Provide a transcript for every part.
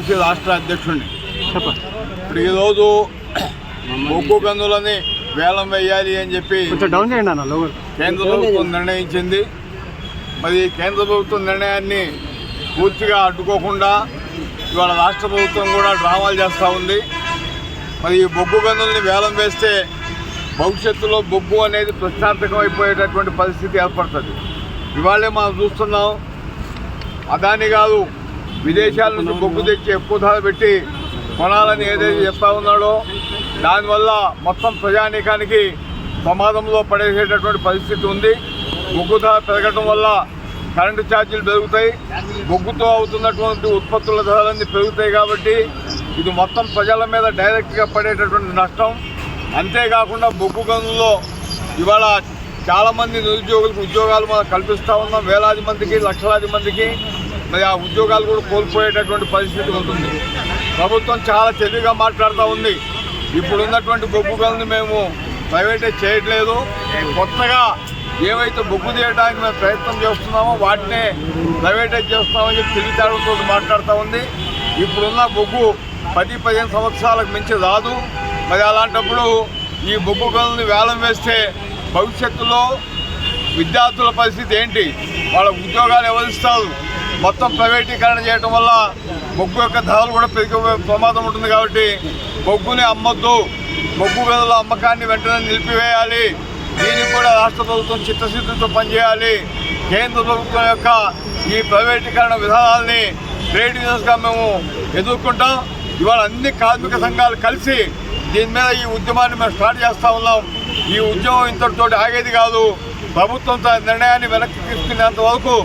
TMC రాష్ట్ర అధ్యక్షుడిని. ఇప్పుడు ఈరోజు బొగ్గు గనులని వేలం వేయాలి అని చెప్పి కేంద్ర ప్రభుత్వం నిర్ణయించింది. మరి కేంద్ర ప్రభుత్వం నిర్ణయాన్ని పూర్తిగా అడ్డుకోకుండా ఇవాళ రాష్ట్ర ప్రభుత్వం కూడా డ్రామాలు చేస్తూ ఉంది. మరి ఈ బొగ్గు గనుల్ని వేలం వేస్తే భవిష్యత్తులో బొగ్గు అనేది ప్రశ్నార్థకం అయిపోయేటటువంటి పరిస్థితి ఏర్పడుతుంది. ఇవాళే మనం చూస్తున్నాం, అదాని గారు విదేశాల నుంచి బొగ్గు తెచ్చి ఎక్కువ ధర పెట్టి కొనాలని ఏదైతే చెప్తా ఉన్నాడో దానివల్ల మొత్తం ప్రజానీకానికి ప్రమాదంలో పడేసేటటువంటి పరిస్థితి ఉంది. బొగ్గు ధర పెరగడం వల్ల కరెంటు ఛార్జీలు పెరుగుతాయి, బొగ్గుతో అవుతున్నటువంటి ఉత్పత్తుల ధరలన్నీ పెరుగుతాయి. కాబట్టి ఇది మొత్తం ప్రజల మీద డైరెక్ట్గా పడేటటువంటి నష్టం. అంతేకాకుండా బొగ్గు గనుల్లో ఇవాళ చాలామంది నిరుద్యోగులకు ఉద్యోగాలు మనం కల్పిస్తూ ఉన్నాం. వేలాది మందికి, లక్షలాది మందికి మరి ఆ ఉద్యోగాలు కూడా కోల్పోయేటటువంటి పరిస్థితి ఉంటుంది. ప్రభుత్వం చాలా తెలివిగా మాట్లాడుతూ ఉంది. ఇప్పుడున్నటువంటి బొగ్గు గనులను మేము ప్రైవేటైజ్ చేయట్లేదు, కొత్తగా ఏవైతే బొగ్గు తీయడానికి మేము ప్రయత్నం చేస్తున్నామో వాటినే ప్రైవేటైజ్ చేస్తున్నామని చెప్పి తెలివితేటలతో మాట్లాడుతూ ఉంది. ఇప్పుడున్న బొగ్గు 10-15 సంవత్సరాలకు మించి రాదు. మరి అలాంటప్పుడు ఈ బొగ్గు గనులను వేలం వేస్తే భవిష్యత్తులో విద్యార్థుల పరిస్థితి ఏంటి? వాళ్ళ ఉద్యోగాలు ఎవరిస్తారు? మొత్తం ప్రైవేటీకరణ చేయడం వల్ల బొగ్గు యొక్క ధరలు కూడా పెరిగే ప్రమాదం ఉంటుంది. కాబట్టి బొగ్గుని అమ్మొద్దు, బొగ్గు గనుల అమ్మకాన్ని వెంటనే నిలిపివేయాలి. దీనికి కూడా రాష్ట్ర ప్రభుత్వం చిత్తశుద్ధితో పనిచేయాలి. కేంద్ర ప్రభుత్వం యొక్క ఈ ప్రైవేటీకరణ విధానాల్ని ట్రేడ్ యూనియన్స్గా మేము ఎదుర్కొంటాం. ఇవాళ అన్ని కార్మిక సంఘాలు కలిసి దీని మీద ఈ ఉద్యమాన్ని మేము స్టార్ట్ చేస్తూ ఉన్నాం. ఈ ఉద్యమం ఇంతటితో ఆగేది కాదు. ప్రభుత్వం తన నిర్ణయాన్ని వెనక్కి తీసుకునేంత వరకు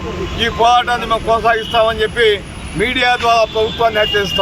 ఈ పోరాటాన్ని మేము కొనసాగిస్తామని చెప్పి మీడియా ద్వారా ప్రభుత్వాన్ని హెచ్చరిస్తాం.